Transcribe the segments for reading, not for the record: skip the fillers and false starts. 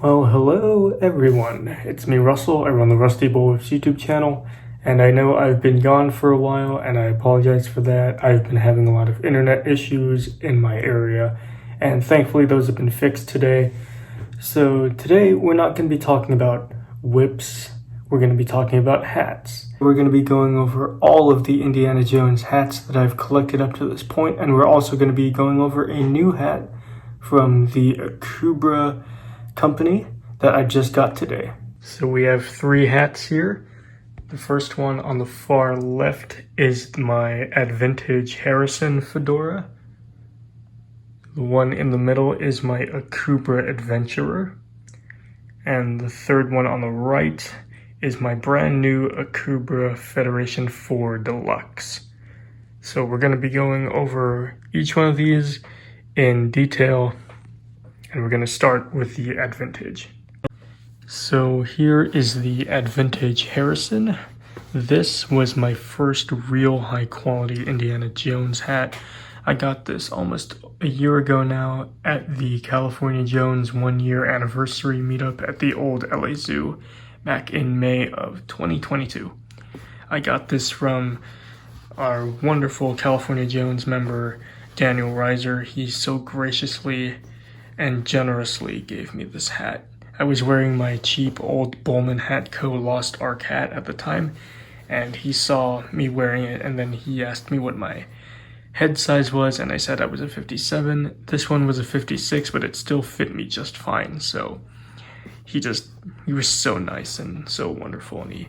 Well, hello everyone. It's me, Russell. I run the Rusty Bullets YouTube channel, and I know I've been gone for a while, and I apologize for that. I've been having a lot of internet issues in my area, and thankfully those have been fixed today. So today we're not going to be talking about whips. We're going to be talking about hats. We're going to be going over all of the Indiana Jones hats that I've collected up to this point, and we're also going to be going over a new hat from the Akubra company that I just got today. So we have three hats here. The first one on the far left is my Advintage Harrison fedora. The one in the middle is my Akubra Adventurer. And the third one on the right is my brand new Akubra Federation IV Deluxe. So we're going to be going over each one of these in detail, and we're going to start with the Advintage. So here is the Advintage Harrison. This was my first real high quality Indiana Jones hat. I got this almost a year ago now at the California Jones 1-year anniversary meetup at the old LA Zoo back in May of 2022. I got this from our wonderful California Jones member, Daniel Reiser. He so graciously and generously gave me this hat. I was wearing my cheap old Bowman Hat Co. Lost Ark hat at the time, and he saw me wearing it, and then he asked me what my head size was, and I said I was a 57. This one was a 56, but it still fit me just fine. So he was so nice and so wonderful, and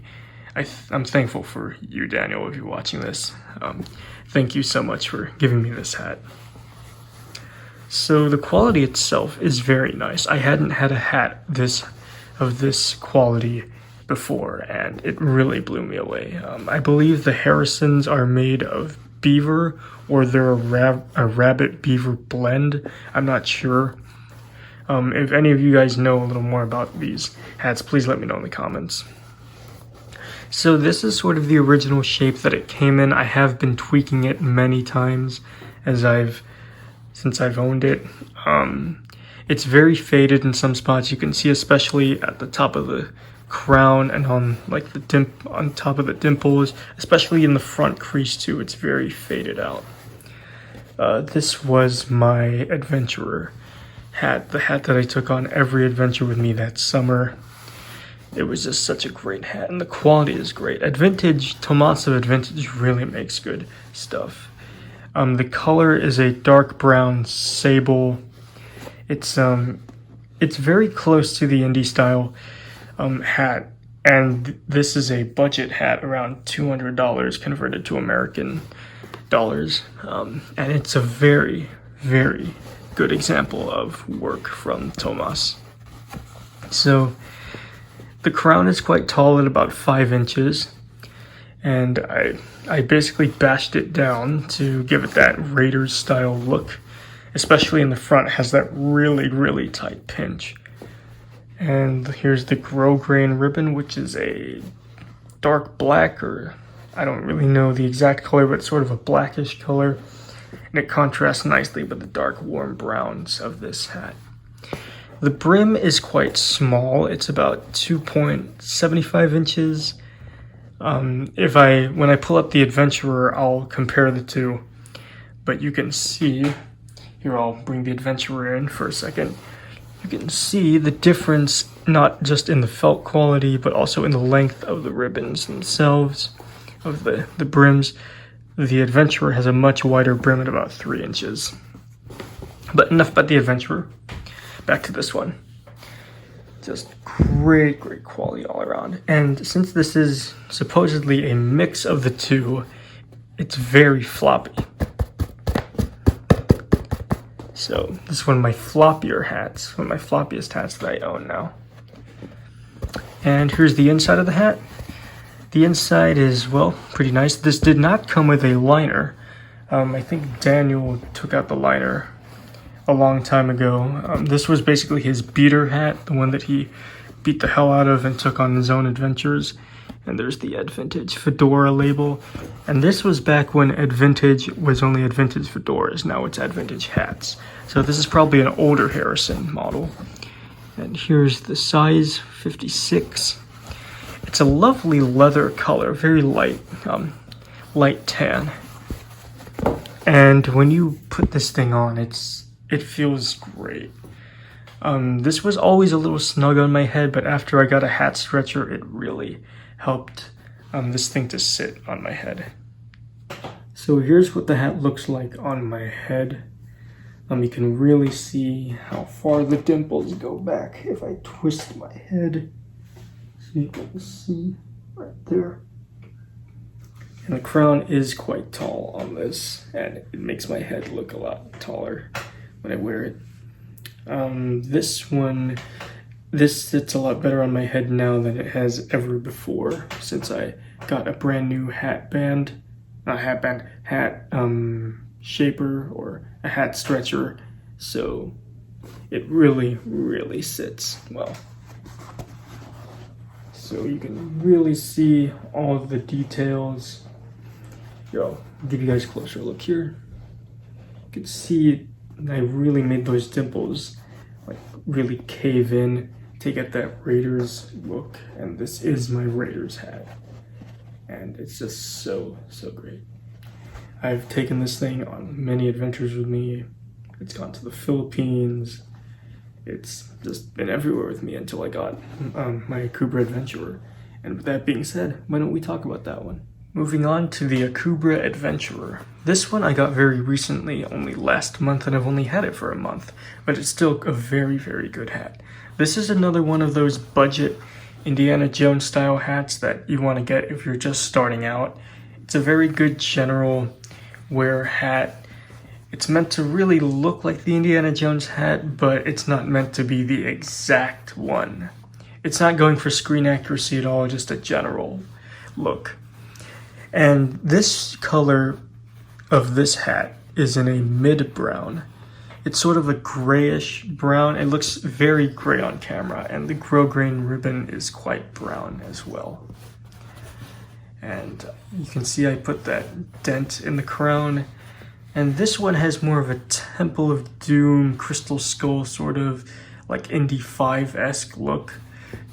I'm thankful for you, Daniel, if you're watching this. Thank you so much for giving me this hat. So the quality itself is very nice. I hadn't had a hat of this quality before, and it really blew me away. I believe the Harrisons are made of beaver, or they're a rabbit beaver blend. I'm not sure. If any of you guys know a little more about these hats, please let me know in the comments. So this is sort of the original shape that it came in. I have been tweaking it many times since I've owned it. It's very faded in some spots. You can see, especially at the top of the crown and on like on top of the dimples, especially in the front crease too. It's very faded out. This was my Adventurer hat, the hat that I took on every adventure with me that summer. It was just such a great hat, and the quality is great. Tommaso Advintage really makes good stuff. The color is a dark brown sable. It's very close to the indie style hat, and this is a budget hat, around $200 converted to American dollars, and it's a very, very good example of work from Tomas. So the crown is quite tall at about 5 inches, and I basically bashed it down to give it that Raiders style look, especially in the front. It has that really, really tight pinch. And here's the grosgrain ribbon, which is a dark black, or I don't really know the exact color, but sort of a blackish color, and it contrasts nicely with the dark warm browns of this hat. The brim is quite small. It's about 2.75 inches. When I pull up the Adventurer, I'll compare the two. But you can see, here I'll bring the Adventurer in for a second. You can see the difference, not just in the felt quality, but also in the length of the ribbons themselves, of the brims. The Adventurer has a much wider brim at about 3 inches. But enough about the Adventurer. Back to this one. Just great quality all around. And since this is supposedly a mix of the two, it's very floppy. So this is one of my floppier hats, one of my floppiest hats that I own now. And here's the inside of the hat. The inside is, well, pretty nice. This did not come with a liner. I think Daniel took out the liner a long time ago. This was basically his beater hat, the one that he beat the hell out of and took on his own adventures. And there's the Advintage fedora label. And this was back when Advintage was only Advintage fedoras. Now it's Advintage hats. So this is probably an older Harrison model. And here's the size, 56. It's a lovely leather color, very light, light tan. And when you put this thing on, it feels great. This was always a little snug on my head, but after I got a hat stretcher, it really helped this thing to sit on my head. So here's what the hat looks like on my head. You can really see how far the dimples go back if I twist my head. So you can see right there. And the crown is quite tall on this, and it makes my head look a lot taller when I wear it. This sits a lot better on my head now than it has ever before, since I got a brand new hat shaper or a hat stretcher, so it really sits well. So you can really see all of the details. Here, I'll give you guys a closer look here. You can see I really made those dimples like really cave in to get that Raiders look, and this is my Raiders hat, and it's just so great. I've taken this thing on many adventures with me. It's gone to the Philippines. It's just been everywhere with me until I got my Akubra Adventurer. And with that being said, why don't we talk about that one? Moving on to the Akubra Adventurer. This one I got very recently, only last month, and I've only had it for a month, but it's still a very good hat. This is another one of those budget Indiana Jones style hats that you want to get if you're just starting out. It's a very good general wear hat. It's meant to really look like the Indiana Jones hat, but it's not meant to be the exact one. It's not going for screen accuracy at all, just a general look. And this color of this hat is in a mid-brown. It's sort of a grayish brown. It looks very gray on camera, and the grosgrain ribbon is quite brown as well. And you can see I put that dent in the crown. And this one has more of a Temple of Doom, Crystal Skull, sort of like Indy 5-esque look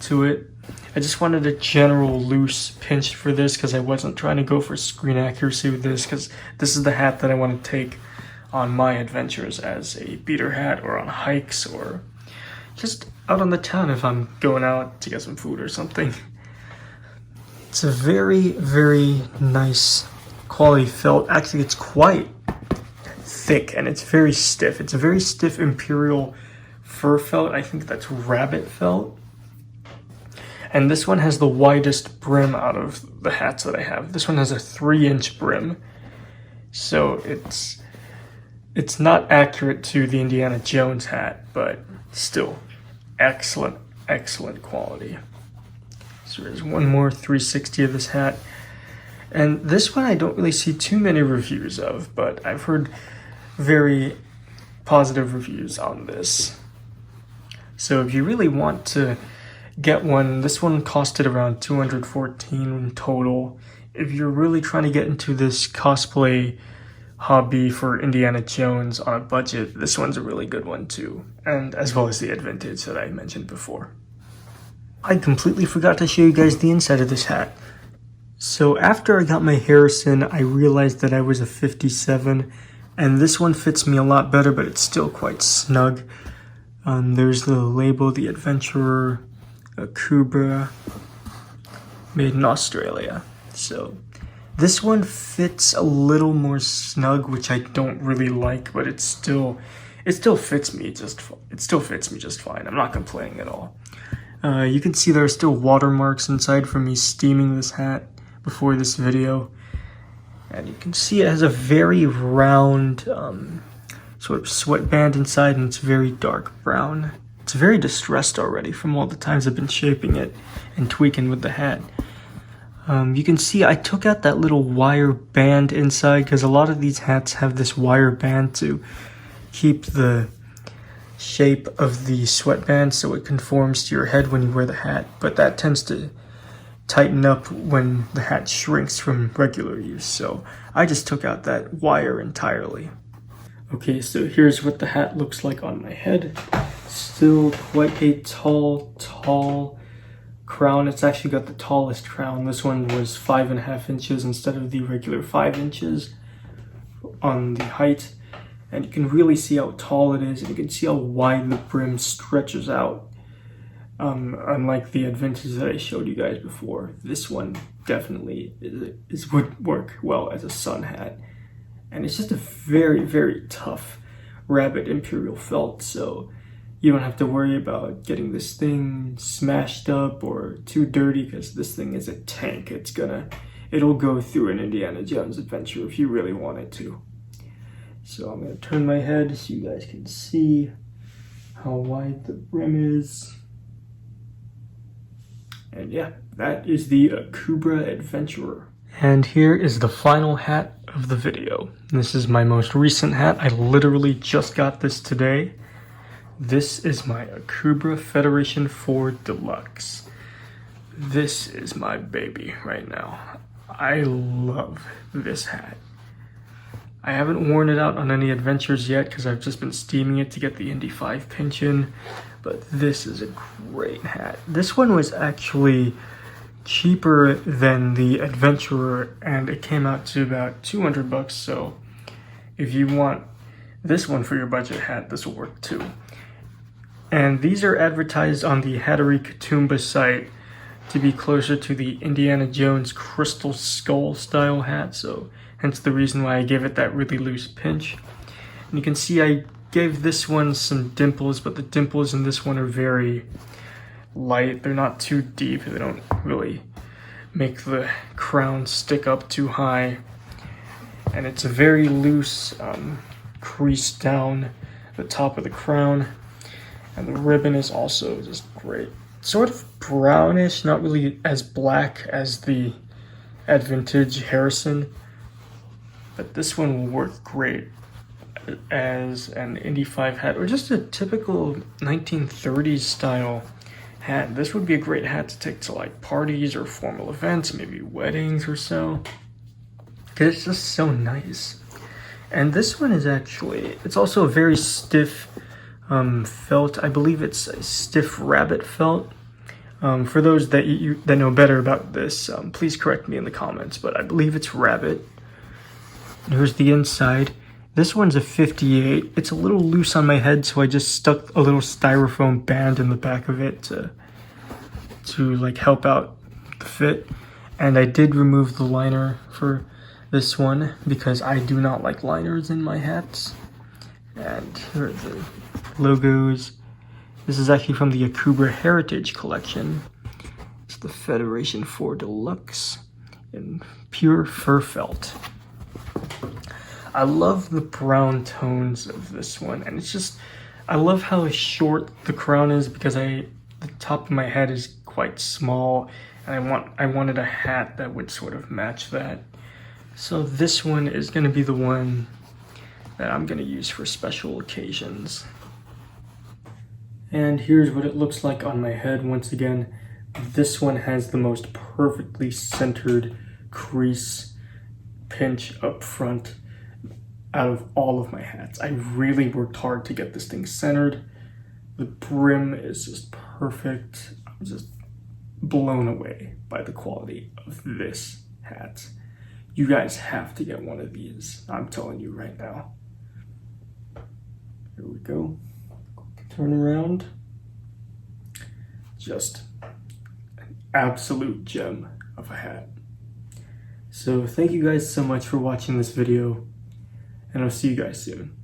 to it. I just wanted a general loose pinch for this because I wasn't trying to go for screen accuracy with this, because this is the hat that I want to take on my adventures as a beater hat, or on hikes, or just out on the town if I'm going out to get some food or something. It's a very nice quality felt. Actually, it's quite thick and it's very stiff. It's a very stiff imperial fur felt. I think that's rabbit felt. And this one has the widest brim out of the hats that I have. This one has a 3-inch brim. So it's not accurate to the Indiana Jones hat, but still excellent quality. So there's one more 360 of this hat. And this one I don't really see too many reviews of, but I've heard very positive reviews on this. So if you really want to get one, this one costed around $214 total. If you're really trying to get into this cosplay hobby for Indiana Jones on a budget, this one's a really good one too, and as well as the Advintage that I mentioned before. I completely forgot to show you guys the inside of this hat. So after I got my Harrison, I realized that I was a 57, and this one fits me a lot better, but it's still quite snug. There's the label, the Adventurer, Akubra, made in Australia. So this one fits a little more snug, which I don't really like, but it still fits me just fine. I'm not complaining at all. You can see there are still watermarks inside from me steaming this hat before this video. And you can see it has a very round sort of sweatband inside, and it's very dark brown. It's very distressed already from all the times I've been shaping it and tweaking with the hat. You can see I took out that little wire band inside, because a lot of these hats have this wire band to keep the shape of the sweatband so it conforms to your head when you wear the hat, but that tends to tighten up when the hat shrinks from regular use, so I just took out that wire entirely. Okay, so here's what the hat looks like on my head. still quite a tall crown. It's actually got the tallest crown. This one was 5.5 inches instead of the regular 5 inches on the height. And you can really see how tall it is, and you can see how wide the brim stretches out. Unlike the Advintage that I showed you guys before, this one definitely would work well as a sun hat. And it's just a very tough rabbit imperial felt, so you don't have to worry about getting this thing smashed up or too dirty, because this thing is a tank. It'll go through an Indiana Jones adventure if you really want it to. So I'm going to turn my head so you guys can see how wide the brim is. And yeah, that is the Akubra Adventurer. And here is the final hat of the video. This is my most recent hat. I literally just got this today. This is my Akubra Federation IV Deluxe. This is my baby right now. I love this hat. I haven't worn it out on any adventures yet because I've just been steaming it to get the Indy 5 pinch in, but this is a great hat. This one was actually cheaper than the Adventurer, and it came out to about $200, so if you want this one for your budget hat, this will work too. And these are advertised on the Hattery Katoomba site to be closer to the Indiana Jones Crystal Skull style hat, so hence the reason why I gave it that really loose pinch. And you can see I gave this one some dimples, but the dimples in this one are very light. They're not too deep. They don't really make the crown stick up too high. And it's a very loose crease down the top of the crown. And the ribbon is also just great. Sort of brownish, not really as black as the Advintage Harrison, but this one will work great as an Indy 5 hat, or just a typical 1930s style hat. This would be a great hat to take to like parties or formal events, maybe weddings or so, because it's just so nice. And this one is actually, it's also a very stiff felt. I believe it's a stiff rabbit felt. For those that know better about this, please correct me in the comments, but I believe it's rabbit. Here's the inside. This one's a 58. It's a little loose on my head, so I just stuck a little styrofoam band in the back of it to like help out the fit. And I did remove the liner for this one because I do not like liners in my hats. And here are the logos. This is actually from the Akubra Heritage collection. It's the Federation IV Deluxe in pure fur felt. I love the brown tones of this one, and it's just, I love how short the crown is because the top of my head is quite small, and I wanted a hat that would sort of match that. So this one is going to be the one that I'm going to use for special occasions. And here's what it looks like on my head once again. This one has the most perfectly centered crease pinch up front out of all of my hats. I really worked hard to get this thing centered. The brim is just perfect. I'm just blown away by the quality of this hat. You guys have to get one of these. I'm telling you right now. Here we go. Turn around. Just an absolute gem of a hat. So thank you guys so much for watching this video, and I'll see you guys soon.